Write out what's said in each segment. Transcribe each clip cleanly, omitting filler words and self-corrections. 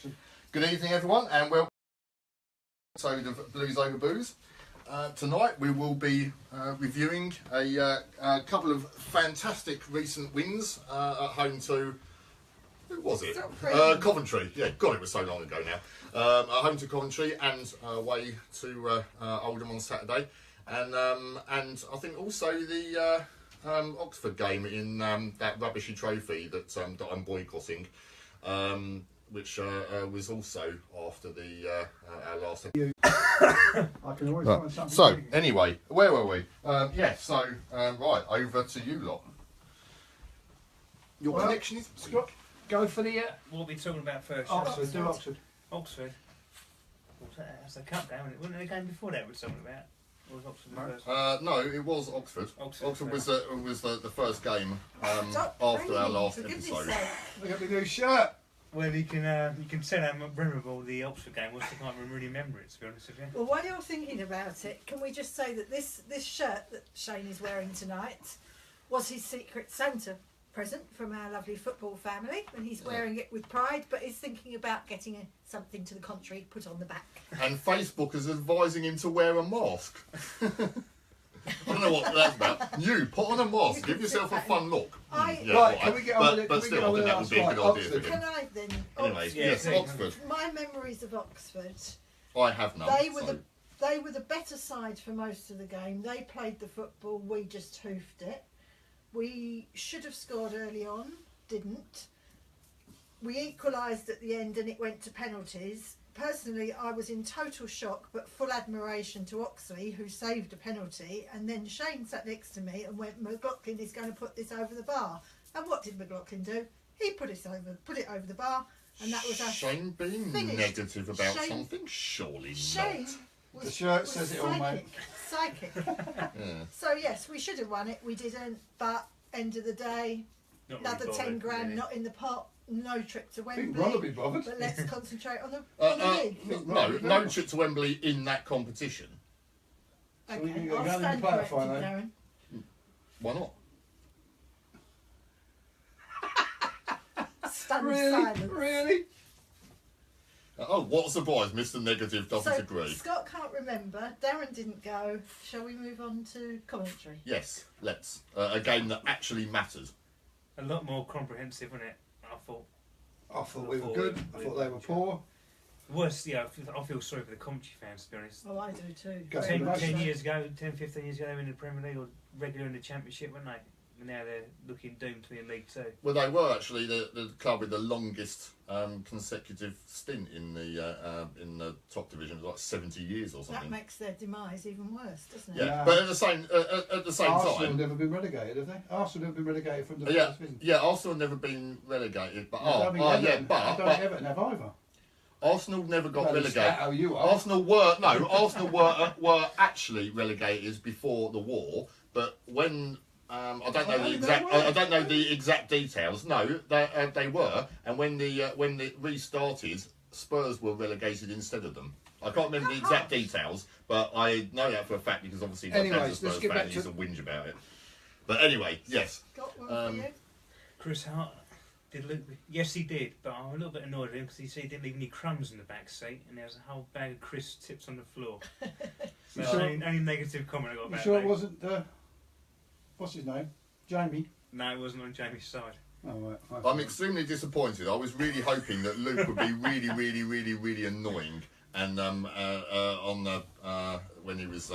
action. Good evening, everyone, and welcome to an episode of Blues Over Booze. Tonight we will be reviewing a couple of fantastic recent wins at home to... Who was it? Coventry. Yeah, God, it was so long ago now. At home to Coventry and away to Oldham on Saturday. And I think also the Oxford game in that rubbishy trophy that I'm boycotting. Which was also after the our last. I can always find something. So anyway, where were we? Right, over to you lot. Your connection is Scott. Go for the what are we talking about first? Oxford. Do Oxford. Oxford. That's the cup game, wasn't it? The game before that we were talking about. Or was Oxford first? No, it was Oxford. Oxford was the first game after our last episode. Look at my new shirt. Well, you can tell how memorable the Oxford game was. I can't really remember it, to be honest with you. Well, while you're thinking about it, can we just say that this shirt that Shane is wearing tonight was his secret Santa present from our lovely football family, and he's wearing it with pride, but is thinking about getting something to the contrary put on the back. And Facebook is advising him to wear a mask. I don't know what that's about. You put on a mask, give yourself a fun look. Can we get on with it? But still, I think that would be a good idea for him. Can I then? Anyway, yes, Oxford. My memories of Oxford. I have none. They were the better side for most of the game. They played the football. We just hoofed it. We should have scored early on, didn't. We equalised at the end and it went to penalties. Personally, I was in total shock but full admiration to Oxley, who saved a penalty, and then Shane sat next to me and went, McLaughlin is going to put this over the bar. And what did McLaughlin do? He put it over the bar, and that was us. Shane being negative about something? Surely Shane not. The shirt says it all, mate. Psychic. So yes, we should have won it. We didn't, but end of the day, another 10 grand not in the pot. No trip to Wembley. Ron will be bothered. But let's concentrate on the league. No trip to Wembley in that competition. Okay, So I'll stand corrected, Darren. Why not? Stunned silence. Really? What a surprise, Mr. Negative doesn't So, agree. Scott can't remember. Darren didn't go. Shall we move on to commentary? Yes, let's. A game that actually matters. A lot more comprehensive, wasn't it? I thought we were good. I thought they were poor. Worse, yeah, I feel sorry for the Coventry fans, to be honest. Oh, I do too. 10 years ago, 10, 15 years ago, they were in the Premier League or regular in the Championship, weren't they? And now they're looking doomed to be in League Two. Well, they were actually the club with the longest consecutive stint in the top division, it was like 70 years or something. That makes their demise even worse, doesn't it? Yeah, but at the same Arsenal time, have never been relegated, have they? Arsenal have been relegated from the yeah, first division. yeah, Arsenal have never been relegated, but I don't think Everton have either. Arsenal never got relegated. How you are. Arsenal were actually relegated before the war, but when I don't know the exact details. No, they were, and when it restarted, Spurs were relegated instead of them. I can't remember the exact details, but I know that for a fact because obviously my dad's a Spurs fan. He's a whinge about it. But anyway, yes. Got one for you. Chris Hart did look. Yes, he did, but I'm a little bit annoyed with him because he said he didn't leave any crumbs in the back seat, and there was a whole bag of crisp tips on the floor. So only negative comment I got about You sure it wasn't? What's his name? Jamie? No, it wasn't on Jamie's side. Oh, right. I'm extremely disappointed. I was really hoping that Luke would be really annoying, and when he was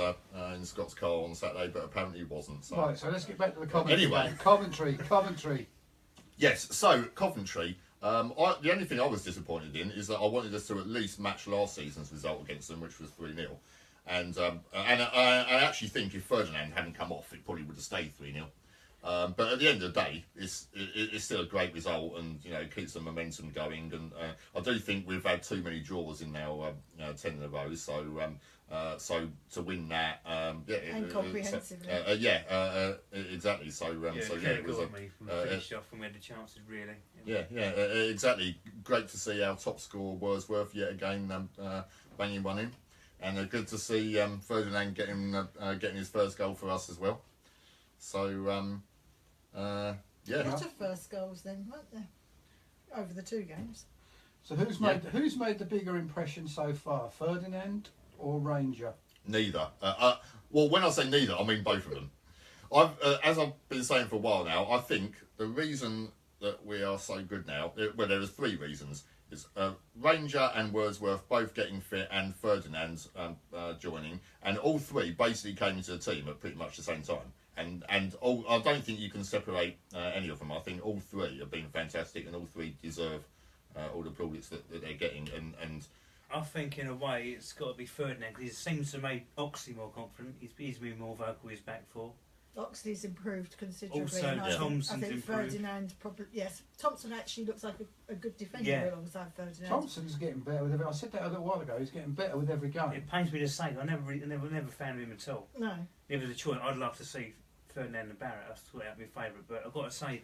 in Scott's car on Saturday, but apparently he wasn't. So. Right, so let's get back to the Coventry. Anyway, Coventry. Yes, so Coventry. The only thing I was disappointed in is that I wanted us to at least match last season's result against them, which was 3-0. And I actually think if Ferdinand hadn't come off, it probably would have stayed 3-0. But at the end of the day, it's still a great result, and keeps the momentum going. And I do think we've had too many draws in now 10 in a row. So to win that, And comprehensively. Exactly. So it was finished off and we had the chances really. Exactly. Great to see our top scorer Wordsworth yet again banging one in. And good to see Ferdinand getting his first goal for us as well. So, A lot of first goals then, weren't there? Over the two games. So who's made the bigger impression so far, Ferdinand or Ranger? Neither. Well, when I say neither, I mean both of them. As I've been saying for a while now, I think the reason that we are so good now, well, there are three reasons. It's Ranger and Wordsworth both getting fit and Ferdinand joining, and all three basically came into the team at pretty much the same time. And I don't think you can separate any of them. I think all three have been fantastic, and all three deserve all the plaudits that they're getting. And I think in a way it's got to be Ferdinand because he seems to make Oxley more confident. He's been more vocal. He's back for. Oxley's improved considerably. Also, and Thompson's I think improved. Ferdinand probably Thompson actually looks like a good defender Yeah. alongside Ferdinand. Thompson's getting better with every. I said that a little while ago. He's getting better with every game. It pains me to say, I never found him at all. No, If it was a choice, I'd love to see Ferdinand and Barrett. I thought that'd be my favourite, but I've got to say,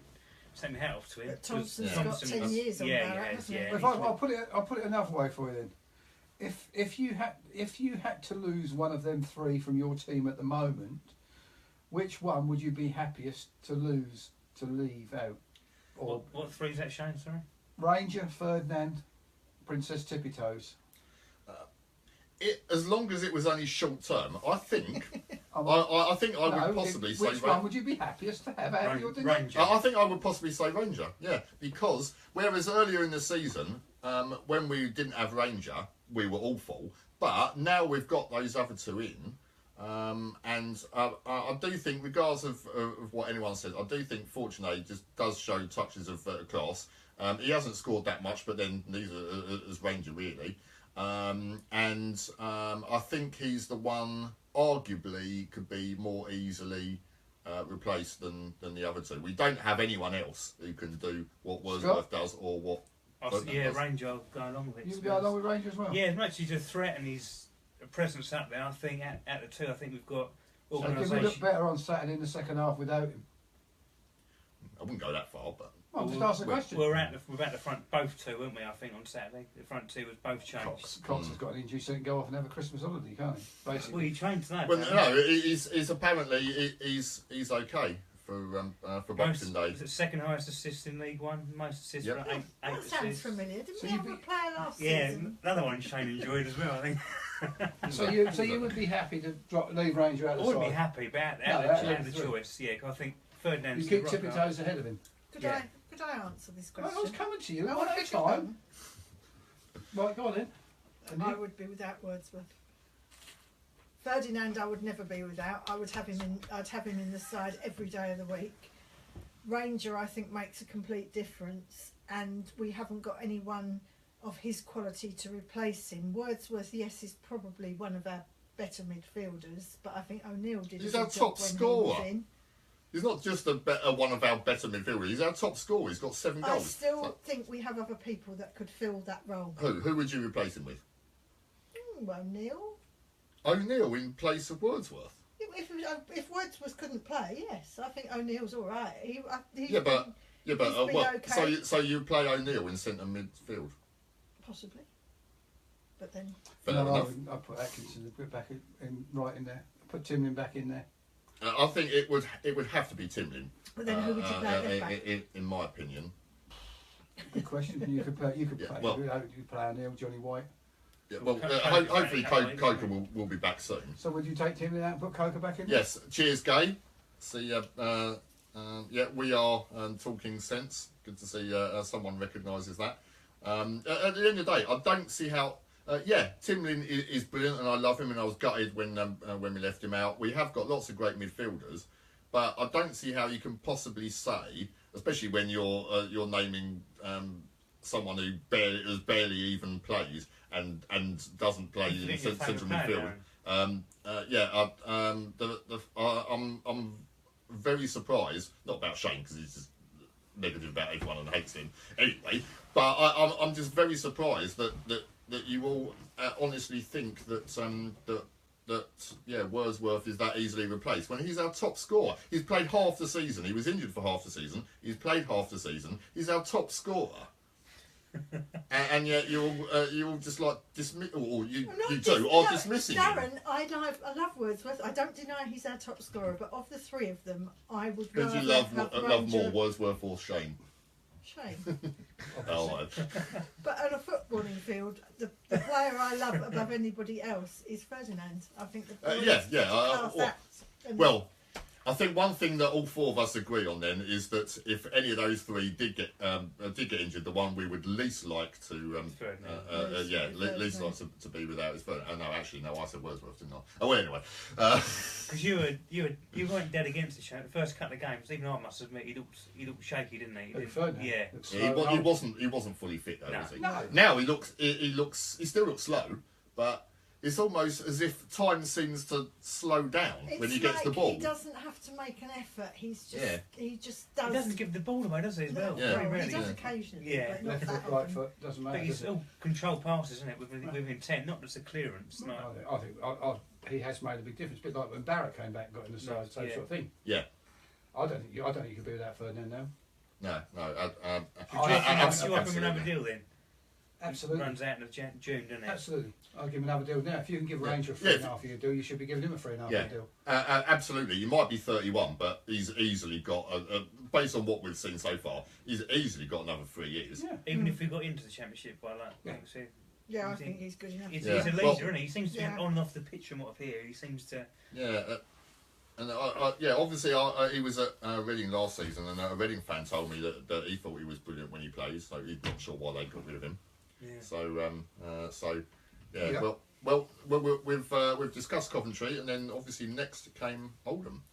take my hat off to him. but Thompson's Yeah. got 10 years on Yeah, Barrett, he has, hasn't yeah. he? If I'll put it another way for you then. If you had to lose one of them three from your team at the moment, which one would you be happiest to leave out? Or What three is that, Shane? Sorry. Ranger, Ferdinand, Princess Tippy Toes. as long as it was only short term, I think Oh, I think I would possibly say which one would you be happiest to have out of your team? Ranger. I think I would possibly say Ranger, yeah, because whereas earlier in the season, when we didn't have Ranger, we were awful, but now we've got those other two in, and I do think, regardless of what anyone says, I do think Fortuné just does show touches of class. He hasn't scored that much, but then neither has Ranger really, and I think he's the one arguably could be more easily replaced than the other two. We don't have anyone else who can do what Wordsworth does or what. Yeah, Ranger, I'll go along with it. You go along with Ranger as well? Yeah, as much as he's a threat and his presence up there, I think at the two, I think we've got So did we look organisation. better on Saturday in the second half without him? I wouldn't go that far, but Well, just ask the question. We're at the front, both two, weren't we? I think on Saturday, the front two was both changed. Cox has got an injury, so he can go off and have a Christmas holiday, can't he? Well, Basically. he trained today. well, no, he's apparently he's okay for Boxing Day. Was it second highest assist in League One? Most assists Yep. for eight That sounds assists. familiar. Didn't So we you'd have a be- player last Yeah, season? another one Shane enjoyed as well, I think. So you would be happy to leave Ranger out I of the wouldn't side? be happy about No, out of the three. choice, yeah, 'cause I think Ferdinand's You the keep rocker. Tippy Toes ahead of him. Could Yeah. I answer this Well, question? I was coming to you. Oh, One at a okay, go time. on. Right, go on then. And I you? would be without Wordsworth. Ferdinand, I would never be without. I would have him in. I'd have him in the side every day of the week. Ranger, I think, makes a complete difference, and we haven't got anyone of his quality to replace him. Wordsworth, yes, is probably one of our better midfielders, but I think O'Neill did He's a our good top job when scorer. he was in. He's not just one of our better midfielders. He's our top scorer. He's got 7 I goals. still think we have other people that could fill that role. Who would you replace him with? O'Neill. O'Neill in place of Wordsworth. If Wordsworth couldn't play, yes, I think O'Neill's all right. He's Yeah, but been what? okay. So you play O'Neill in centre midfield. Possibly, but then Fair No, enough. I put Atkinson a bit back right in there. Put Timlin back in there. I think it would have to be Timlin. But then who would you play at left back? in my opinion. Good question. You could play. Yeah, play. well- You could play O'Neill, Johnny White. Yeah, well, hopefully Coker will be back soon. So would you take Timlin out and put Coker back in? there? Yes. Cheers, Gay. See, yeah, we are talking sense. Good to see someone recognises that. At the end of the day, I don't see how. Timlin is brilliant, and I love him, and I was gutted when we left him out. We have got lots of great midfielders, but I don't see how you can possibly say, especially when you're naming someone who barely even plays and doesn't play Who's in your central favourite player, midfield. I'm very surprised. Not about Shane because he's just negative about everyone and hates him anyway. But I'm just very surprised that you all honestly think that Wordsworth is that easily replaced when he's our top scorer. He's played half the season. He was injured for half the season. He's played half the season. He's our top scorer. and yet you all just like dismiss, or you are dismissing him. Darren, I love Wordsworth. I don't deny he's our top scorer, but of the three of them, I would Who do rather you love have more, Ranger. Wordsworth or Shane? Shame. obviously. But on a footballing field, the player I love above anybody else is Ferdinand. I think the boys class that. And Well, I think one thing that all four of us agree on then is that if any of those three did get injured, the one we would least like to least like to be without is Ferdinand. No, actually, no, I said Wordsworth, didn't I? Oh, well, anyway. Because you weren't dead against it, Shane. The first couple of games, even I must admit, he looked shaky, didn't he? Ferdinand. Yeah. He wasn't fully fit though, No. was he? No. Now he still looks slow, but it's almost as if time seems to slow down when he gets the ball. He doesn't have to make an effort. He just does. He doesn't give the ball away, does he? As well, Yeah. very rarely. He does occasionally, Yeah. but not Left that foot, right often. foot, doesn't matter. But it's does it? all controlled passes, isn't it? With intent, not just a clearance. No. I think he has made a big difference. A bit like when Barrett came back and got in the side, same sort of thing. Yeah. I don't think you could be without Ferdinand now. No. Do you offer him another deal then? Absolutely. Runs out in June, doesn't it? Absolutely. I'll give him another deal now. If you can give Ranger a 3.5 year deal, you should be giving him a 3.5 year deal. Absolutely. You might be 31, but he's easily got, based on what we've seen so far, he's easily got another 3 years. Yeah. Even if we got into the championship by like, Yeah. like I said, Yeah, I think he's good enough. he's Yeah. a leader, Well- isn't he? He seems to be Yeah. on and off the pitch from what I've heard. He seems to. Yeah. And obviously he was at Reading last season, and a Reading fan told me that he thought he was brilliant when he plays, so he's not sure why they got rid of him. Yeah. So yeah. Yeah. Well, we've discussed Coventry, and then obviously next came Oldham.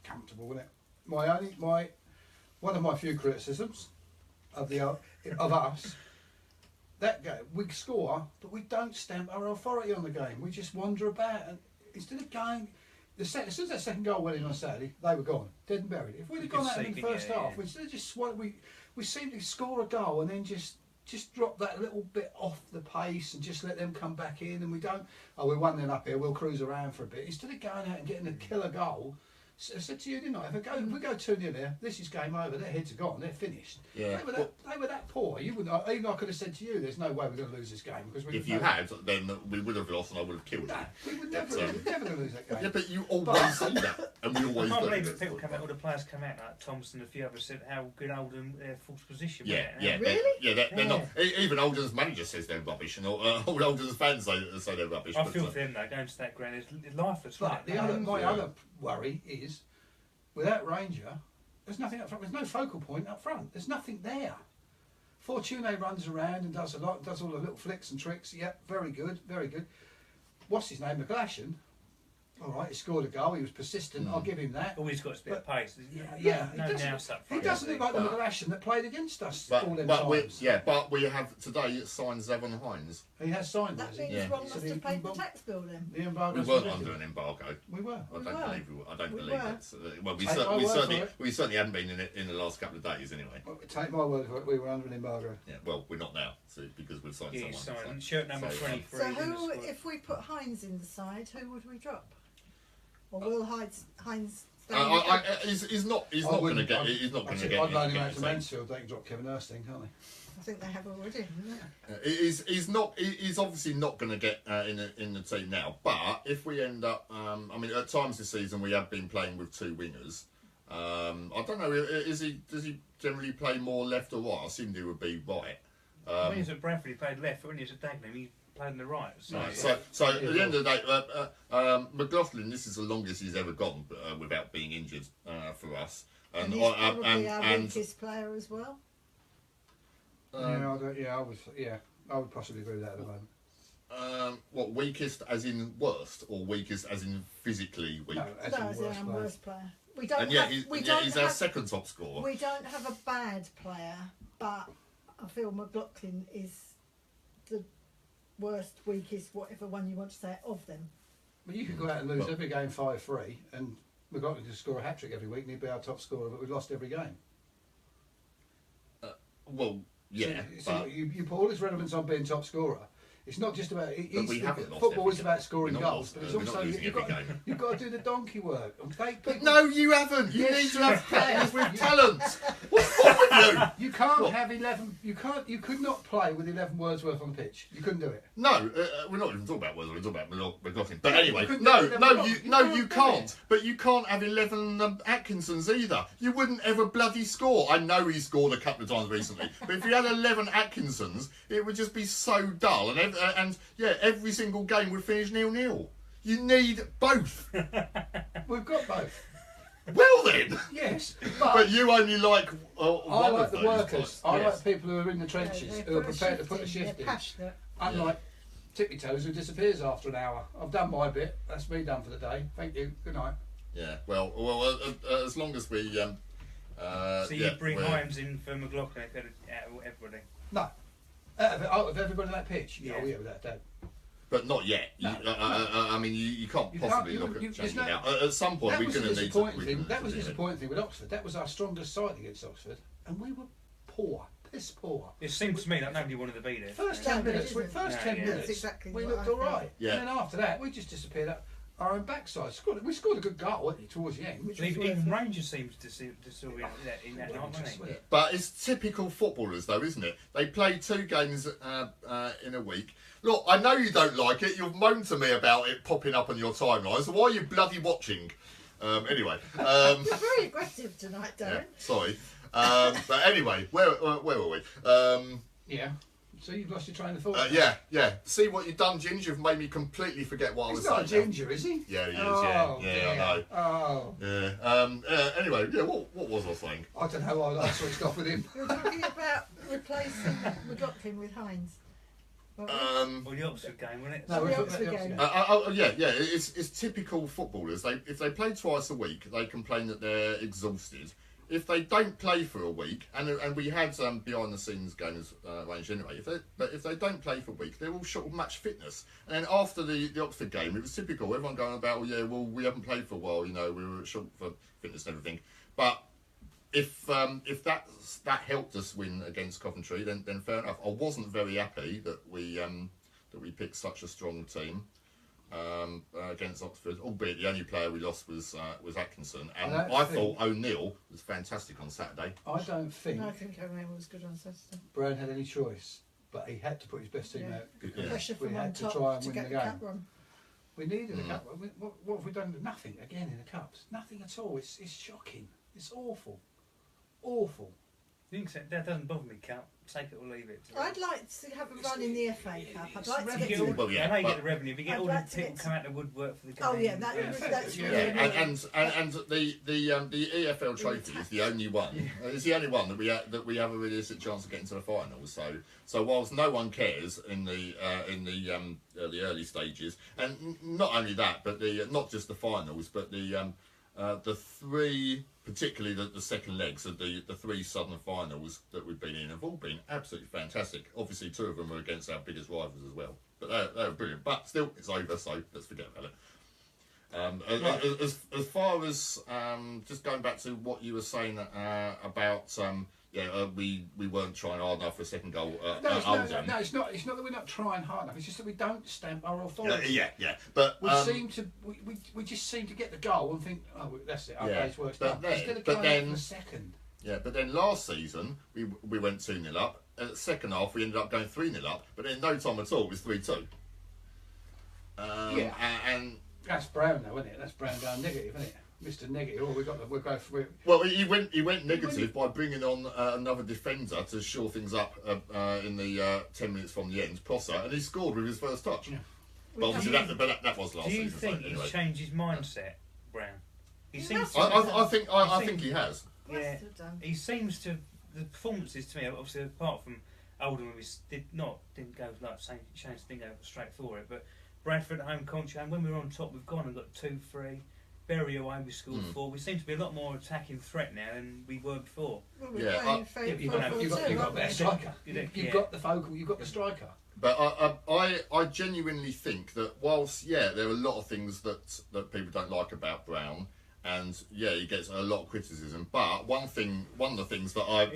Comfortable, wasn't it? One of my few criticisms of us. That game, we score, but we don't stamp our authority on the game. We just wander about, and instead of going, as soon as that second goal went in on Saturday, they were gone, dead and buried. If we'd have gone out in the first half, instead of just we seemed to score a goal and then just drop that little bit off the pace and just let them come back in, and we don't. Oh, we're 1-0 up here. We'll cruise around for a bit instead of going out and getting a killer goal. I said to you, didn't I? If we go 2-0 there, this is game over. Their heads are gone. They're finished. Yeah. They were that poor. You wouldn't. Even I could have said to you, "There's no way we're going to lose this game because we." If you had, then we would have lost, and I would have killed Nah, you. we would never going to lose that game. Yeah, but you always say that, and we I always can't do. believe it. People come out, all the players come out, like Thompson and a few others said how good Oldham their false position. Yeah. Really? They're not. Even Oldham's manager says they're rubbish, and all Oldham's fans say they're rubbish. I feel for them though, going to that ground is lifeless. But my other worry is, without Ranger, there's nothing up front. There's no focal point up front. There's nothing there. Fortune runs around and does all the little flicks and tricks. Yep, very good, very good. What's his name? McGlashan. All right, he scored a goal. He was persistent. I'll give him that. Always got a bit of pace. Yeah, no he doesn't, nous up he front. doesn't look like the But- McGlashan that played against us all them But times. we have today signed Zavon Hines. He has signed That us. means Yeah. one So must the have paid the embargo- tax bill then. The embargo. We weren't under an embargo. We were. I don't were. believe. I don't We believe were. it. Well, Take my word for we certainly haven't been in the last couple of days anyway. Well, take my word for it. We were under an embargo. Yeah. Well, we're not now, because we've signed Yeah, someone. signed shirt number so, 23. So in the who, squad. if we put Hines in the side, who would we drop? Or will Hines stay? He's not going to get. He's not going to get. I'd loan him get out to the Mansfield. They can drop Kevin Erskine, can't they? I think they have already, haven't they? He's not. He's obviously not going to get in the team now. But if we end up, I mean, at times this season we have been playing with two wingers. I don't know. Does he generally play more left or right? I assumed he would be right. When he was at Bradford, he played left. When he was at Dagenham, he played on the right. So, Right, so at the end of the day, McLaughlin, this is the longest he's ever gone without being injured for us. And he's probably our weakest player as well. I would possibly agree with that at the moment. What, weakest as in worst, or weakest as in physically weak? No, as No, in as worst our player. worst player. We don't And yet, have, he's our second top scorer. we don't have a bad player, but I feel McLaughlin is the worst, weakest, whatever one you want to say, of them. But you could go out and lose every game 5-3, and McLaughlin could score a hat trick every week, and he'd be our top scorer. But we've lost every game. Well, yeah. So you put all this relevance on being top scorer. It's not just about But we haven't lost football every is game. about scoring We're not goals, lost- but it's we're not also losing you've every got, game. you've got to do the donkey work. But no, you haven't. You Yes, need to have you can. players with talent. What's wrong with you? You can't What? have 11. You can't. You could not play with 11 Wordsworth on the pitch. You couldn't do it. No, we're not even talking about Wordsworth. We're talking about McLaughlin. But Yeah, anyway, you couldn't no, do it, no, then you, what? no, You you can't do can't. But you can't have 11 Atkinsons either. You wouldn't ever bloody score. I know he scored a couple of times recently, but if you had 11 Atkinsons, it would just be so dull, and yeah, every single game would finish 0-0. You need both. We've got both. Well then. Yes, But you only like I one like of the those workers. types. I Yes. like people who are in the trenches, who are prepared to put a shift They're in. passionate. Unlike Tippy Toes, who disappears after an hour. I've done my bit. That's me done for the day. Thank you. Good night. Yeah. Well, as long as we. So you bring Himes in for McLaughlin out of everybody. No. Out of everybody on that pitch? Yeah. Oh, yeah, without doubt. But not yet. No. I mean, you can't You possibly can't- look you- at there's changing no- it out. At some point, That we're was going the to need to. disappointing thing. That was the disappointing thing with Oxford. That was our strongest side against Oxford, and we were poor, piss poor. It seems to me that nobody wanted to be there. First No, 10 but it minutes, isn't. first No, 10 yeah. minutes, That's exactly we what looked I all right. Yeah. And then after that, we just disappeared up our own backside. We scored a good goal towards the end, which was Even Rangers seems to still be in that night, just wasn't it? But it's typical footballers, though, isn't it? They play 2 games in a week. Look, I know you don't like it. You've moaned to me about it popping up on your timeline. So why are you bloody watching? Anyway. You're very aggressive tonight, Darren. Yeah, sorry. But anyway, where were we? Yeah. So you've lost your train of thought. Yeah. See what you've done, Ginger? You've made me completely forget what I He's was not a saying. ginger, is he? Yeah, he is. Oh, yeah, dear. I know. Oh, Yeah. Anyway, yeah. What was I saying? I don't know why I switched off with him. You're talking about replacing McLaughlin with Hines. Well, the Oxford game, wasn't it? No, the we're Oxford talking game. about the Yeah. It's typical footballers. If they play twice a week, they complain that they're exhausted. If they don't play for a week, and we had behind the scenes games arranged anyway. If they don't play for a week, they're all short of match fitness. And then after the Oxford game, it was typical. Everyone going about, we haven't played for a while. You know, we were short for fitness and everything. But if that helped us win against Coventry, then fair enough. I wasn't very happy that we picked such a strong team against Oxford. Albeit the only player we lost was Atkinson, and I thought O'Neill was fantastic on Saturday. I don't think No, I think O'Neill was good on Saturday. Brown had any choice, but he had to put his best team Yeah. out. Yeah. Pressure We from had on to try top and to win get the the game. cup run. We needed a cup. What have we done? Nothing again in the cups. Nothing at all. It's shocking. It's awful. Awful. You think so? That doesn't bother me, Cal. Take it or leave it. I'd like to have a run in the FA Cup. I'd like to You get get to all, the... Well, yeah, I know you but- get the revenue. If you get I'd all like the to people get to- come out to woodwork for the game. Oh yeah, Yeah, that's yeah. really Yeah, and the EFL trophy is the only one. It's the only one that we have a realistic chance of getting to the finals. So whilst no one cares in the early stages, and not only that, but not just the finals, but the 3, particularly the second legs of the 3 Southern finals that we've been in, have all been absolutely fantastic. Obviously, 2 of them were against our biggest rivals as well, but they were brilliant. But still, it's over, so let's forget about it. As far as just going back to what you were saying about we weren't trying hard enough for a second goal. No, it's not. It's not that we're not trying hard enough. It's just that we don't stamp our authority. Yeah. But we just seem to get the goal and think, oh, that's it. Our Yeah, day's work's but done. Instead of but going then- out for a second. Yeah, but then last season we went 2-0 up. At the second half we ended up going 3-0 up, but in no time at all it was 3-2. Yeah. And That's Brown, though, isn't it? That's Brown down negative, isn't it? Mr. Negative. Oh, we're both. well, he went negative by bringing on another defender to shore things up in the 10 minutes from the end, Prosser, and he scored with his first touch. Yeah. But obviously that was last Do you season. think so he's anyway. changed his mindset, Brown? He He seems must to. have. I think he has. Yeah, Must have done. he seems to. The performances to me, obviously, apart from Oldham, we didn't go like Shane's didn't go straight for it, but Bradford at home, Coventry, and when we were on top, we've gone and got 2-3. Bury away, we scored 4. We seem to be a lot more attacking threat now than we were before. Well, we're Yeah, playing You've got a better striker. You've got the focal. You've got the striker. But I genuinely think that whilst there are a lot of things that people don't like about Brown, and he gets a lot of criticism. But one of the things that I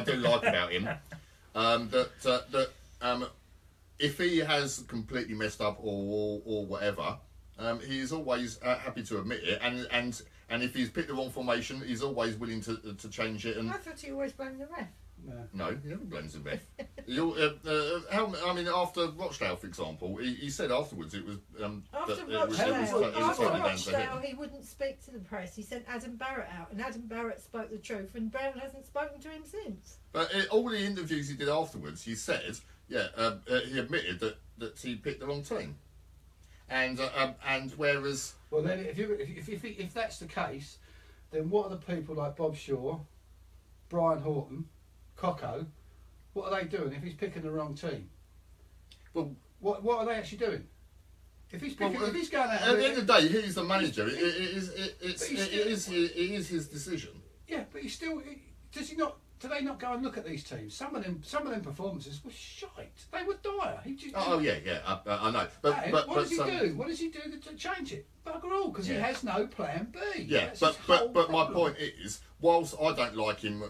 do like about him, if he has completely messed up or whatever, he is always happy to admit it. And if he's picked the wrong formation, he's always willing to change it. And I thought you always blamed the ref. no, he never blames the ref. I mean, after Rochdale, for example, he said afterwards it was After that Rochdale, he wouldn't speak to the press. He sent Adam Barrett out, and Adam Barrett spoke the truth, and Brown hasn't spoken to him since. But all the interviews he did afterwards, he said, he admitted that he picked the wrong team, and whereas, well, then if that's the case, then what are the people like Bob Shaw, Brian Horton, Coco, what are they doing if he's picking the wrong team? well, What are they actually doing? If he's picking, if he's going out, at the end of the day, he's the manager. It is his decision. yeah, but he's still. Does he not? Do they not go and look at these teams? Some of them performances were shite. They were dire. He just, Oh yeah, I know. But what does he do? What does he do to change it? Bugger all, because he has no plan B. Yeah, That's but his whole my problem. point is, whilst I don't like him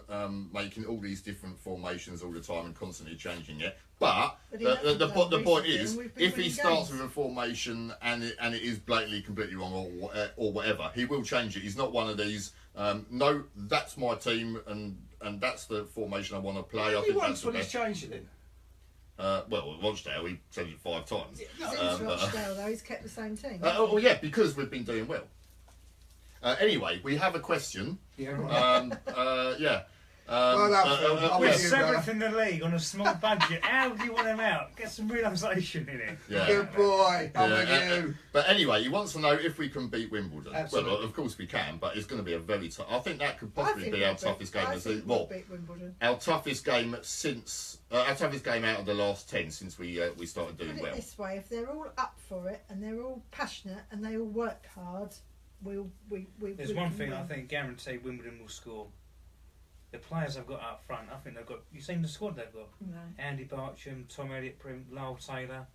making all these different formations all the time and constantly changing it, but he hasn't the done point recently, is, and we've been if he winning starts games. with a formation and it is blatantly completely wrong or whatever, he will change it. He's not one of these. No, that's my team and that's the formation I want to play. I He think wants that's the when he's best. changed it then. Well, at Rochdale, he changed it 5 times. Since Rochdale, though, he's kept the same team. Oh yeah, because we've been doing well. Anyway, we have a question. Yeah, right. Yeah. Well done, Phil. I'm We're with you, brother. 7th in the league on a small budget. How do you want him out? Get some realisation in it. Yeah. Good boy. I'm Yeah, with you. but anyway, he wants to know if we can beat Wimbledon. Absolutely. Well, of course we can, but it's going to be a very tough. I think that could I possibly think be our we'll toughest game. I As think well, we'll beat Wimbledon. our toughest game since our toughest game out of the last 10 since we started Put doing it well. this way: if they're all up for it and they're all passionate and they all work hard, we. There's we one can thing win. I think guaranteed Wimbledon will score. The players I've got up front, I think they've got. You've seen the squad they've got. No. Andy Barcham, Tom Elliott, Prim, Lyle Taylor,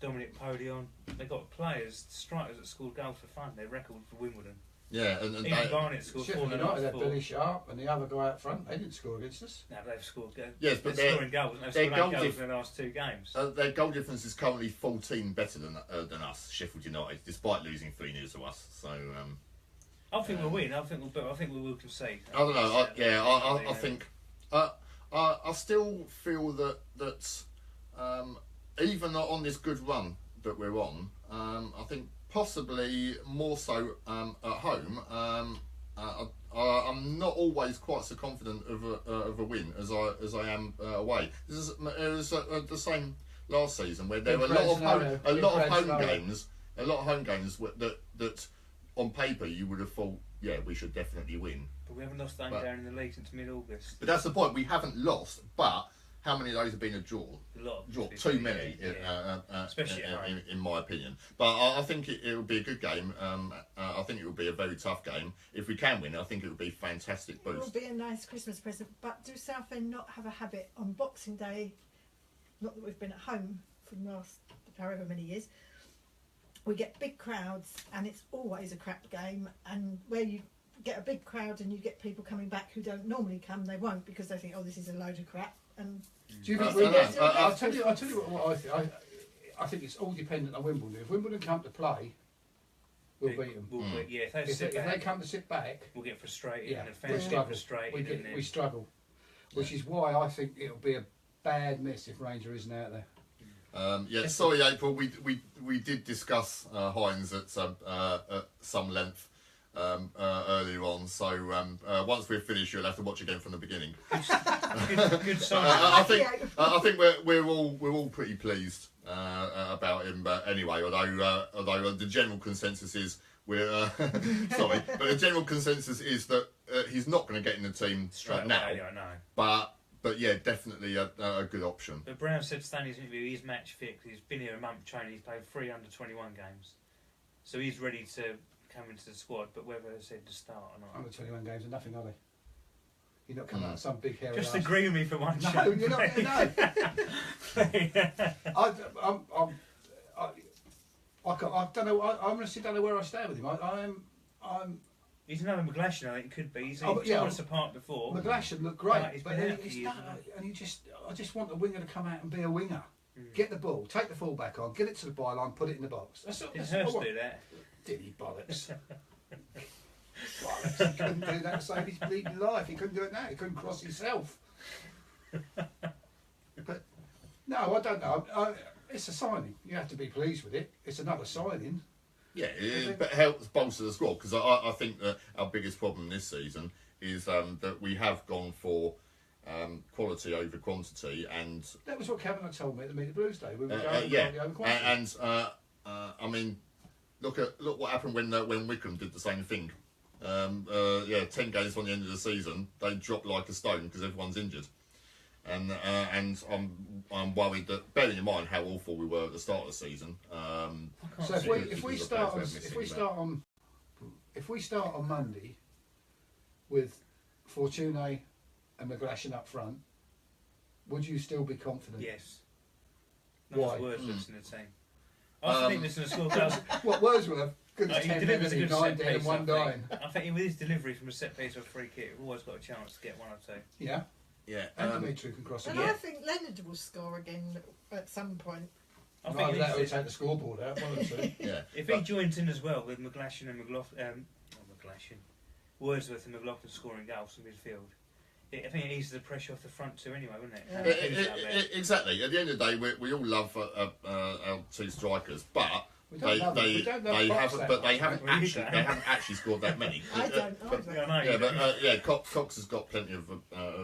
Dominic Podion. They've got players, strikers that scored goals for fun. Their record for Wimbledon. Yeah, and Ian Barnett scored 4 Sheffield in the United last had 4. Billy Sharp and the other guy up front. They didn't score against us. No, they've scored. Yes, but they're scoring goals. They've their scored goal 8 goals dif- in the last 2 games. their goal difference is currently 14 better than us, Sheffield United, despite losing 3-0 to us. So I think we'll win. I think we will concede. I don't know. I think I still feel that even on this good run that we're on, I think possibly more so at home. I'm not always quite so confident of a win as I am away. It was the same last season where there were a lot of home games that on paper you would have thought, yeah, we should definitely win. But we haven't lost a game But- down in the league since mid-August. But that's the point. We haven't lost, but how many of those have been a draw? A lot. Draw, too many, Especially at home. in my opinion. But I think it will be a good game. I think it will be a very tough game. If we can win, I think it will be a fantastic It will boost. be a nice Christmas present, but do Southend not have a habit on Boxing Day? Not that we've been at home for the last however many years. We get big crowds, and it's always a crap game. And where you get a big crowd and you get people coming back who don't normally come, they won't because they think, oh, this is a load of crap. And Do you think I'll tell you what I think. I think it's all dependent on Wimbledon. If Wimbledon come to play, we'll beat them. Yeah, if they If sit they back, come to sit back, we'll get frustrated, yeah, and the we fans get struggle. frustrated. and then, We struggle, which is why I think it'll be a bad miss if Ranger isn't out there. Sorry, April. We did discuss Hines at some length earlier on. So once we're finished, you'll have to watch again from the beginning. good sign. I think we're all pretty pleased about him. But anyway, although the general consensus is we're sorry, but the general consensus is that he's not going to get in the team Straight now. away, I know. But yeah, definitely a good option. But Brown said Stanley's interview, he's match fit because he's been here a month training. He's played 3 under-21 games, so he's ready to come into the squad. But whether they said to start or not, Under 21 games are nothing, are they? You're not coming out of some big hairy. just arse. agree with me for one. No, shot, you're not. please. No. I don't know. I honestly don't know where I stand with him. I'm. He's another McGlashan, I think, could be. He's Oh, yeah. torn us apart before. McGlashan looked great, Right, he's but been then out for it's years, not, hasn't he? and I just want the winger to come out and be a winger. get the ball, take the full back on, get it to the byline, put it in the box. That's Did that's Hurst what- do that? Did he bollocks? Bollocks. He couldn't do that to save his bleeding life. He couldn't do it now. He couldn't cross himself. But no, I don't know. It's a signing. You have to be pleased with it. It's another signing. Yeah, it helps bolster the squad because I think that our biggest problem this season is that we have gone for quality over quantity, and That was what Kevin had told me at the Meet the Blues Day. We were going yeah, over quantity. and I mean, look what happened when Wickham did the same thing. 10 games on the end of the season, they dropped like a stone because everyone's injured, and I'm worried that, bearing in mind how awful we were at the start of the season. So if we start on Monday with Fortune and McGlashan up front, would you still be confident? Yes. Why? Not Wordsworth's in the team. I think this is a score goals. What Wordsworth? Good as He 10 delivers men, a good 9 set dead and piece. 1 dying. I think with his delivery from a set piece or a free kick, we've always got a chance to get one or two. Yeah, Yeah, and Dimitri can cross And again. I think Leonard will score again at some point. I think Either he that or needs take the scoreboard out, one or two. yeah. if he joins in as well with McGlashan and Wordsworth and McLaughlin scoring goals in midfield, I think it eases the pressure off the front two anyway, wouldn't it? Yeah. Who's out there? Exactly. At the end of the day, we all love our two strikers, but We don't love them. We don't love Cox that much, they haven't mate. We actually scored that many. I don't But- either. Yeah, I know. Yeah, you but do. Cox has got plenty of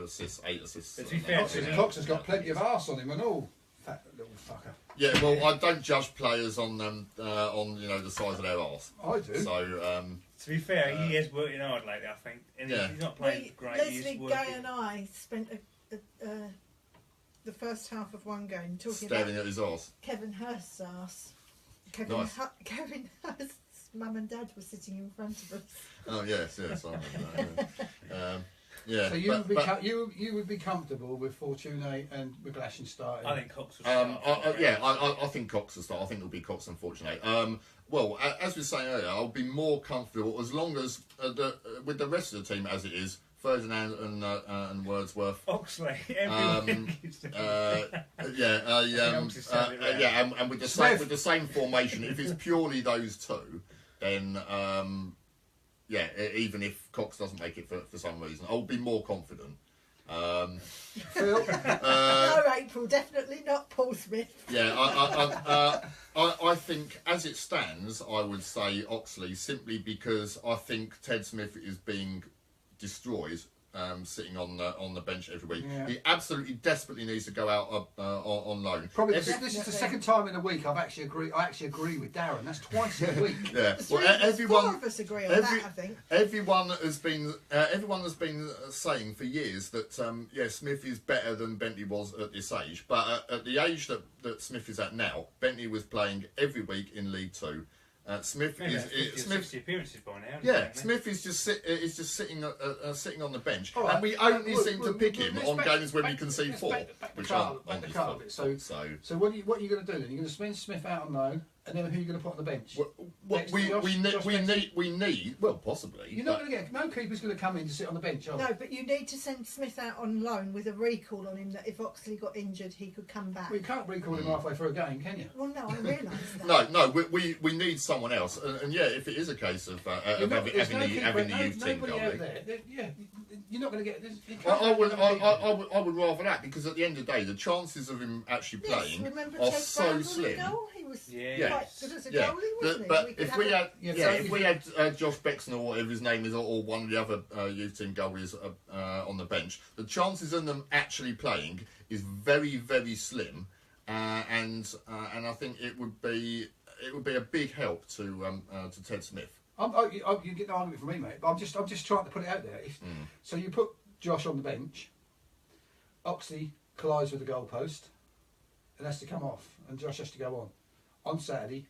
assists, 8 assists. But to be fair Cox, to him, Cox has got plenty of arse on him and all. Fat little fucker. Yeah, well, I don't judge players on the size of their arse. I do. So to be fair, he is working hard lately, I think. And Yeah. he's not playing great. Leslie he's Gay working. and I spent the first half of one game talking staring about at his arse. Kevin Hurst's ass. Nice. Kevin Hurst's mum and dad were sitting in front of us. Oh yes, I remember that. Yeah, So you but- would be but- you would be comfortable with Fortune and McGlashan starting? I think Cox will start. I think Cox will start. I think it'll be Cox, unfortunately. Well, as we were saying earlier, I'll be more comfortable as long as with the rest of the team as it is. Ferdinand and Wordsworth. Oxley, Um, everyone keeps doing and with the same formation. If it's purely those two, then even if Cox doesn't make it for some reason, I'll be more confident. Phil, No, April, definitely not Paul Smith. I think as it stands, I would say Oxley simply because I think Ted Smith is being destroyed. Sitting on the bench every week, Yeah. he absolutely desperately needs to go out on loan. probably Every- this is the second time in a week I actually agree with Darren. That's twice in a week. Yeah, The well, three of us, everyone, four of us agree on every- that, I think. everyone has been saying for years that Smith is better than Bentley was at this age. But at the age that Smith is at now, Bentley was playing every week in League Two. Smith Maybe is about 50 or Smith. 60 appearances by now. Yeah, isn't he? Smith is just sitting on the bench, All right. and we only Well, seem to well, pick well, him let's on back- games when we back- concede let's 4, back the which car- aren't back the his car fault. bit. So what are you going to do then? You're going to spin Smith out on loan, and then who are you going to put on the bench? What we need. Well, possibly. You're not going to get no keeper's going to come in to sit on the bench. Are No, but you need to send Smith out on loan with a recall on him that if Oxley got injured, he could come back. Well, you can't recall him halfway through a game, can you? Well, no, I realise that. No, we need someone else, and yeah, if it is a case of having There's no keeper- the youth team nobody out goalie, there. Yeah, you're not going to get. You can't I have would another keeper. I would rather that because at the end of the day, the chances of him actually Yes, playing remember are Ted so Brown on the slim. goal? He was Yeah. quite good as a Yeah, goalie, wasn't he? but could if have we a- had if we had Josh Bexon or whatever his name is, or one of the other youth team goalies on the bench, the chances of them actually playing is very very slim, and I think it would be a big help to Ted Smith. You get the argument from me, mate. But I'm just trying to put it out there. So you put Josh on the bench. Oxley collides with the goalpost and has to come off, and Josh has to go on Saturday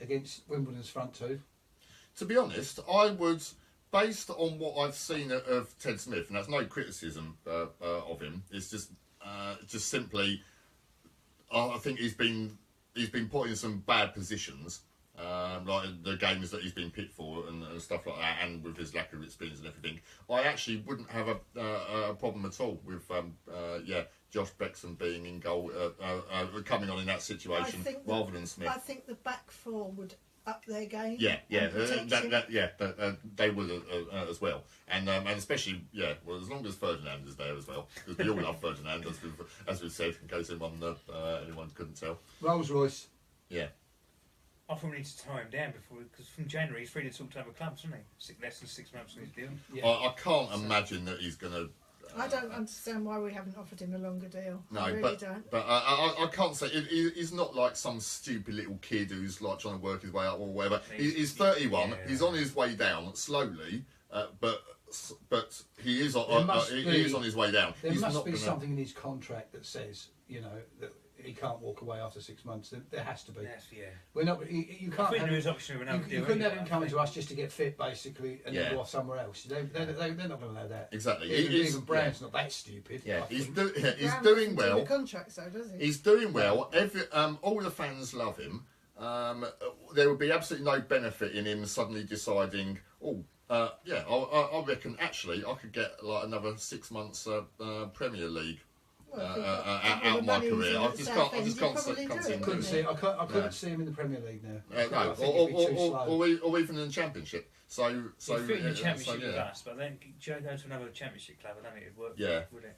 against Wimbledon's front two. To be honest, I would, based on what I've seen of Ted Smith, and that's no criticism of him. It's just simply, I think he's been put in some bad positions, like the games that he's been picked for and stuff like that, and with his lack of experience and everything, I actually wouldn't have a problem at all with Josh Bexham being in goal, coming on in that situation rather than Smith. I think the back four would up their game. They would as well, and especially as long as Ferdinand is there as well, because we all love Ferdinand, as we've said, in case anyone couldn't tell. Rolls Royce. Yeah. I thought we need to tie him down because from January he's free to talk to other clubs, isn't he? Less than 6 months on his deal. Yeah. I can't imagine that he's going to. I don't understand why we haven't offered him a longer deal. No, I really don't. But I can't say he's not like some stupid little kid who's like trying to work his way up or whatever. He's 31. Yeah. He's on his way down slowly, but he is on his way down. There must be something in his contract that says, that he can't walk away after 6 months. There has to be. Yes, yeah. We're not. You can't. Have his option of another deal. You couldn't have him coming to us just to get fit, basically, and then go off somewhere else. They're not going to allow that. Exactly. Even Brown's not that stupid. Yeah, he's Brown doing well. The contract, though, does he? He's doing well. All the fans love him. There would be absolutely no benefit in him suddenly deciding, I reckon actually I could get like another 6 months Premier League. Out my career, I just can't see him. I couldn't see him in the Premier League now. Or even in the Championship. So he'd fit in the Championship with us, but then Joe go to another Championship club, I don't think it'd work. Yeah, would it?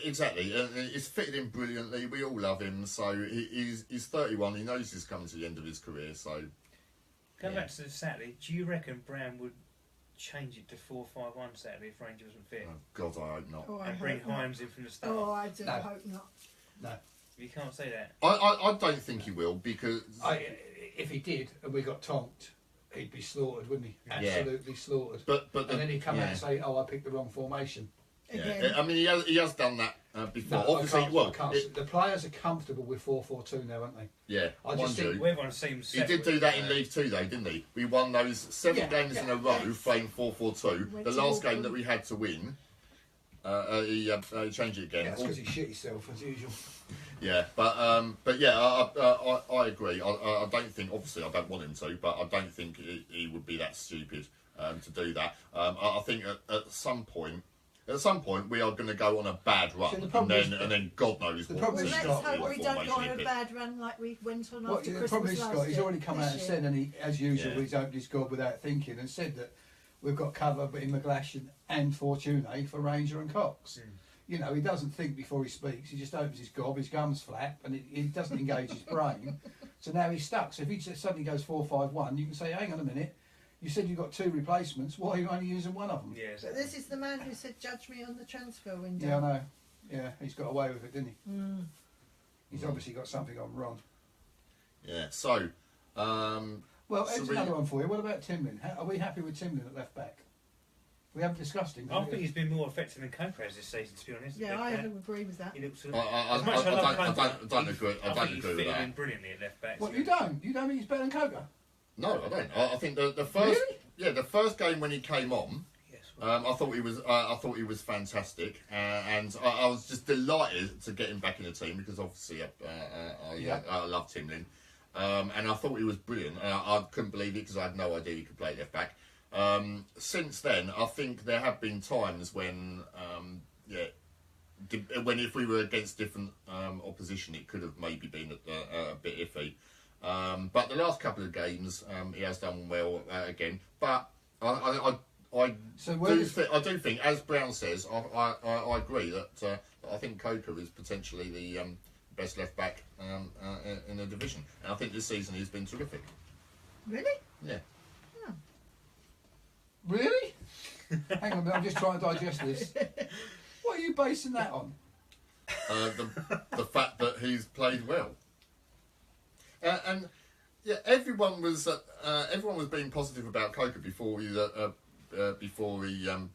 Exactly. It's fitted in brilliantly. We all love him. So he's 31. He knows he's coming to the end of his career. So going back to the Saturday, do you reckon Brown would change it to 4-5-1 Saturday if Rangers wasn't fit? Oh God, I hope not. And bring Himes in from the start. Oh, I do hope not. No, you can't say that. I don't think he will, because if he did and we got tonked, he'd be slaughtered, wouldn't he? Absolutely slaughtered. But and then he'd come out and say, "Oh, I picked the wrong formation." Yeah, I mean he has done that before. No, obviously, the players are comfortable with 4-4-2 now, aren't they? Yeah, I just think everyone seems. He did do that in League 2 though, didn't he? We won those 7 games in a row playing 4-4-2. The last game that we had to win, he changed it again. Yeah, that's because he shit himself as usual. Yeah, but yeah, I agree. I don't think, obviously, I don't want him to, but I don't think he would be that stupid to do that. I think at some point, we are going to go on a bad run, and then God knows what. Well, let's hope we don't go on a bad run like we went on after Christmas last year. Scott, he's already come out and said, and as usual, he's opened his gob without thinking, and said that we've got cover in McGlashan and Fortune for Ranger and Cox. He doesn't think before he speaks. He just opens his gob, his gums flap, and he doesn't engage his brain. So now he's stuck. So if he suddenly goes 4-5-1, you can say, hang on a minute. You said you got 2 replacements. Why are you only using one of them? Yeah, but this is the man who said, "Judge me on the transfer window." Yeah, I know. Yeah, he's got away with it, didn't he? He's obviously got something on Ron. Yeah. So, well, here's another one for you. What about Timlin? Are we happy with Timlin at left back? We haven't discussed him. I think he's been more effective than Coker this season, to be honest. Yeah, I agree with that. He looks. I don't agree. I don't agree with that. He's brilliantly at left back. What, you don't? You don't think he's better than Coker? No, I don't. I think the first, the first game when he came on, I thought he was fantastic, and I was just delighted to get him back in the team because obviously I love Timlin, and I thought he was brilliant. I couldn't believe it because I had no idea he could play left back. Since then, I think there have been times when if we were against different opposition, it could have maybe been a bit iffy. But the last couple of games, he has done well again. But I do think, as Brown says, I agree that I think Coker is potentially the best left back in the division, and I think this season he's been terrific. Really? Yeah. Oh. Really? Hang on, I'm just trying to digest this. What are you basing that on? The fact that he's played well. And yeah, everyone was being positive about Coker before he got injured.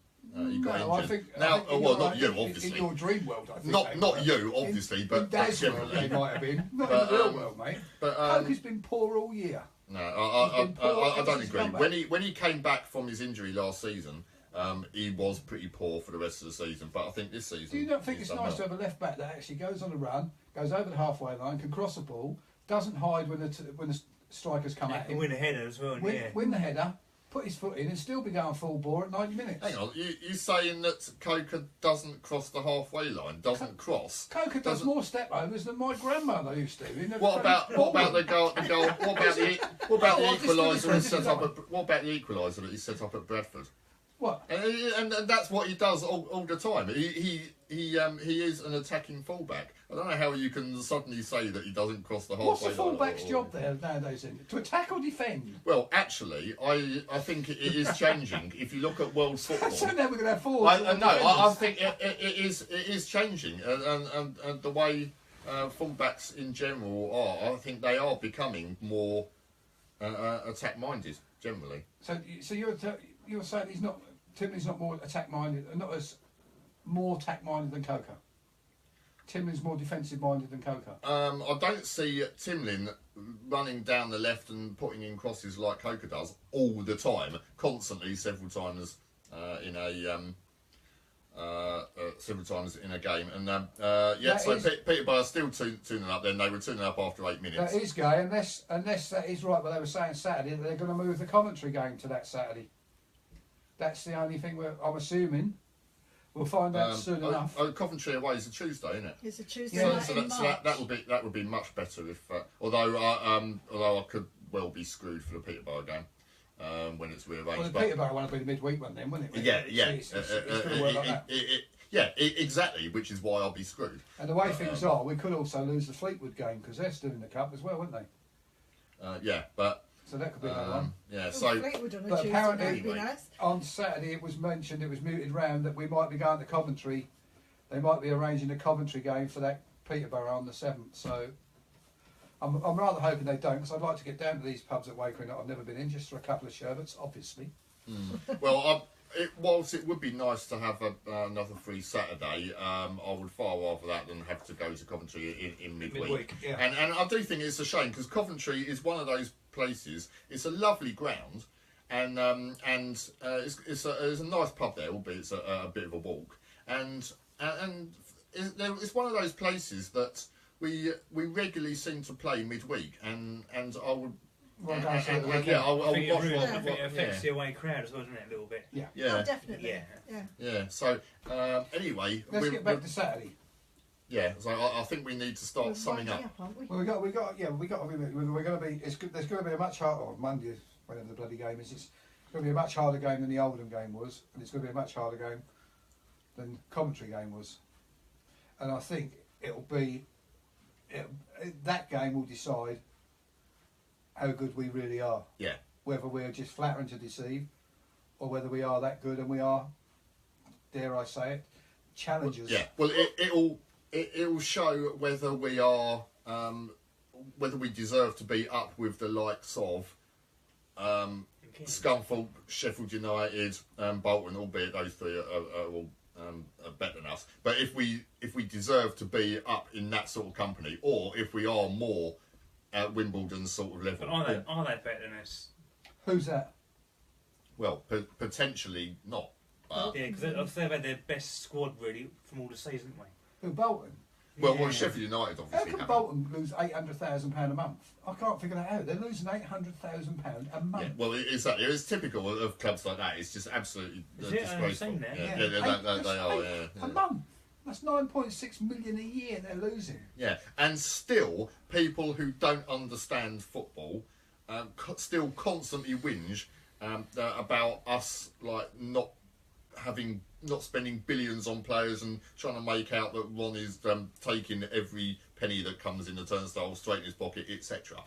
I think, not you, obviously. In your dream world, I think. Not you, obviously, but in Dad's world, they might have been. Not in the real world, mate. Coker's been poor all year. No, I don't agree. When he came back from his injury last season, he was pretty poor for the rest of the season. But I think this season, do you not think it's nice to have a left back that actually goes on a run, goes over the halfway line, can cross the ball, doesn't hide when strikers come He at can him, win a header as well. win the header, put his foot in, and still be going full bore at 90 minutes. Hang on, you saying that Coker doesn't cross the halfway line? Doesn't cross? Coker does more step overs than my grandmother used to. What about the goal? What about the equaliser he set up? What about the equaliser that he set up at Bradford? What? And that's what he does all the time. He is an attacking fullback. I don't know how you can suddenly say that he doesn't cross the halfway line. What's the fullback's job there nowadays? Then? To attack or defend? Well, actually, I think it is changing. If you look at world football, So now we're going to have forwards. I think it is changing, and the way fullbacks in general are, I think they are becoming more attack minded generally. So you're saying Timlin's not more attack minded, not as more attack minded than Coker. Timlin's more defensive minded than Coker. I don't see Timlin running down the left and putting in crosses like Coker does all the time, constantly, several times in a game. And Peterborough still 2-0 up. Then they were 2-0 up after 8 minutes. That is gay, unless that is right. What they were saying Saturday, they're going to move the Coventry game to that Saturday. That's the only thing I'm assuming. We'll find out soon enough. Coventry away is a Tuesday, isn't it? It's a Tuesday Yeah. night in March. that would be much better if. Although I could well be screwed for the Peterborough game when it's rearranged. Well, the Peterborough one will be the midweek one then, wouldn't it? Yeah. It's going to work like that. Exactly. Which is why I'll be screwed. And the way things are, we could also lose the Fleetwood game because they're still in the cup as well, wouldn't they? But. So that could be another one. Yeah, Fleetwood on a But Tuesday apparently- night would be nice. On Saturday, it was mentioned, it was mooted round that we might be going to Coventry. They might be arranging a Coventry game for that Peterborough on the 7th. So I'm rather hoping they don't, because I'd like to get down to these pubs at Wakery. I've never been in, just for a couple of sherbets, obviously. Well, whilst it would be nice to have another free Saturday, I would far rather that than have to go to Coventry in midweek. Yeah. And I do think it's a shame because Coventry is one of those places. It's a lovely ground, and it's a nice pub there, albeit it's a bit of a walk. And it's one of those places that we regularly seem to play midweek, and I would. Well, I I think it affects the away crowd as well, doesn't it, a little bit? Yeah. Oh, definitely. Yeah. So anyway, Let's get back to Saturday. Yeah. So I think we need to start summing up. Aren't we? Well, we're going to be. There's going to be a much harder. Or Monday, whenever the bloody game is. It's going to be a much harder game than the Oldham game was, and it's going to be a much harder game than Coventry game was. And I think that game will decide how good we really are. Yeah. Whether we're just flattering to deceive, or whether we are that good and we are, dare I say it, challengers. Yeah. Well, it'll show whether we are whether we deserve to be up with the likes of Scunthorpe, Sheffield United, Bolton, albeit those three are all better than us. But if we deserve to be up in that sort of company, or if we are more at Wimbledon's sort of level. But are they better than us? Who's that? Well, potentially not. Yeah, because they've had their best squad really from all the season, haven't Who, Bolton? Well, Yeah. Sheffield United How obviously. can haven't. Bolton lose £800,000 a month? I can't figure that out. They're losing £800,000 a month. Yeah, well, exactly. It's typical of clubs like that. It's just absolutely Is it? I've disgraceful. seen that. Yeah, Yeah. they are. Yeah, A month. That's 9.6 million a year they're losing. yeah. And still, people who don't understand football still constantly whinge about us not spending billions on players and trying to make out that Ron is taking every penny that comes in the turnstile straight in his pocket, etc.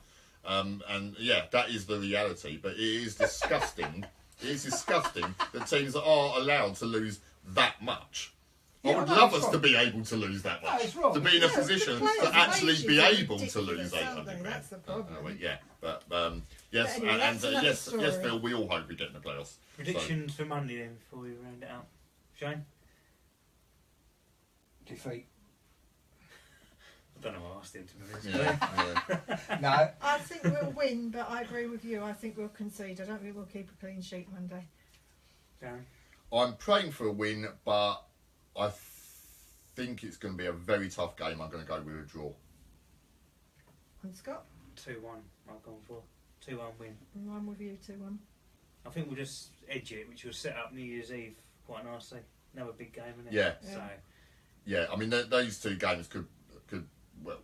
And yeah, that is the reality. But it is disgusting. It is disgusting that teams are allowed to lose that much. Yeah, I would no, love it's us to wrong. be able to lose that No, much. it's wrong. To be in a Yeah, position the players' to actually wages be are able to lose ridiculous, aren't they? 800 That's the problem. yeah, but yes, But anyway, that's another yes, story. Phil. We all hope we get in the playoffs. Predictions for Monday then, before we round it up. Shane? Defeat. I don't know what I asked him to be honest. Yeah, No. I think we'll win, but I agree with you. I think we'll concede. I don't think we'll keep a clean sheet Monday. Darren? I'm praying for a win, but I think it's going to be a very tough game. I'm going to go with a draw. And Scott? 2-1. I've gone for 2-1 win. I'm with you, 2-1. I think we'll just edge it, which will set up New Year's Eve quite nicely. Another big game, isn't it? Yeah. So, Yeah, I mean, those two games could well,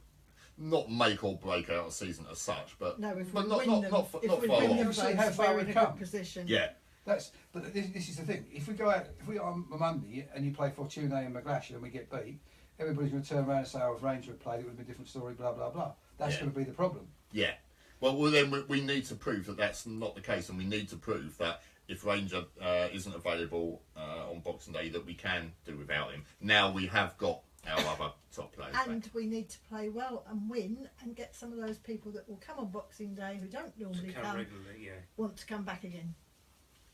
not make or break out a season as such, but No, if but we not win not them, not, if not we far win off. them We'll see both, how far we're we in a come. good position. Yeah, But this is the thing. If we go out, if we are on a Monday and you play Fortuna and McGlashan and we get beat, everybody's going to turn around and say, "Oh, if Ranger had played, it would have been a different story." Blah blah blah. That's Yeah. going to be the problem. yeah. Well, then we need to prove that that's not the case, and we need to prove that if Ranger isn't available on Boxing Day, that we can do without him. Now we have got our other top players back. And we need to play well and win and get some of those people that will come on Boxing Day who don't normally to come come regularly, yeah. want to come back again.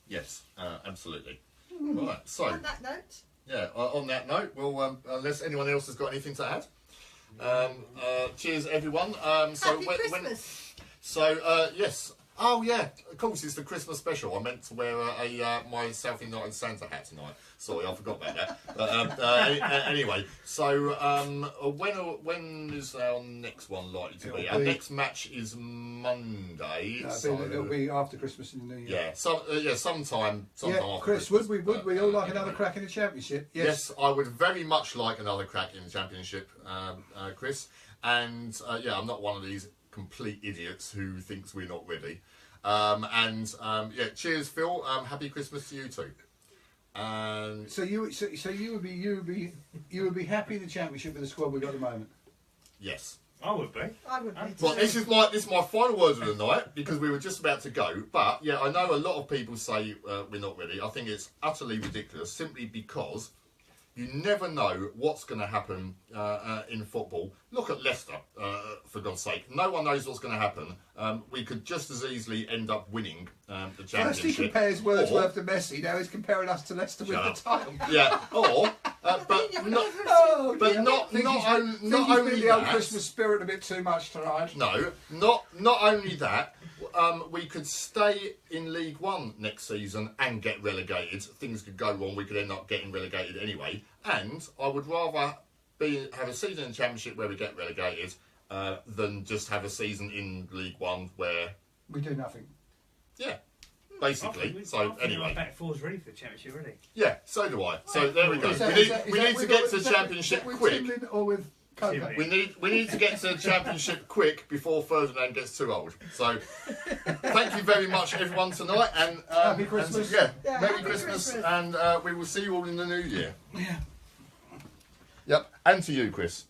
Yes, absolutely. Right, so On that note, yeah. On that note, well, unless anyone else has got anything to add, cheers everyone. So happy when Christmas. so yes. Oh yeah, of course it's the Christmas special. I meant to wear my South United Santa hat tonight. Sorry, I forgot about that. But anyway, so when is our next one likely to be? Our next match is Monday. No, so, it'll be after Christmas in the New Year. yeah, sometime Yeah, after Chris, Christmas. would we all like Anyway. another crack in the championship? Yes, I would very much like another crack in the championship, Chris. And yeah, I'm not one of these complete idiots who thinks we're not ready. Yeah, cheers, Phil. Happy Christmas to you too. And So you would be happy in the championship with the squad we've got at the moment. yes. I would be. I would be Well, too. this is my final words of the night because we were just about to go. But yeah, I know a lot of people say we're not ready. I think it's utterly ridiculous simply because you never know what's going to happen in football. Look at Leicester, for God's sake. No one knows what's going to happen. We could just as easily end up winning the First championship. he compares Wordsworth Or- to Messi, now he's comparing us to Leicester with Shut the title. Yeah, or but You've not. never Oh, But dear. not Think he's only been the old that. Christmas spirit a bit too much tonight. No, not only that. We could stay in League One next season and get relegated. Things could go wrong. We could end up getting relegated anyway. And I would rather have a season in the Championship where we get relegated than just have a season in League One where, We do nothing. yeah, I basically. think So I think anyway, our back four's ready for the championship, really. yeah, so do I. So there we go. Is that- We is that- is need that to with- get to is the that- Championship is that with quick. Timlin or with Coco? Timlin. We need to get to the Championship quick before Ferdinand gets too old. So, thank you very much, everyone, tonight, and Happy Christmas. And, Yeah, Merry happy Christmas, Christmas. and we will see you all in the new year. Yeah. Yep, and to you, Chris.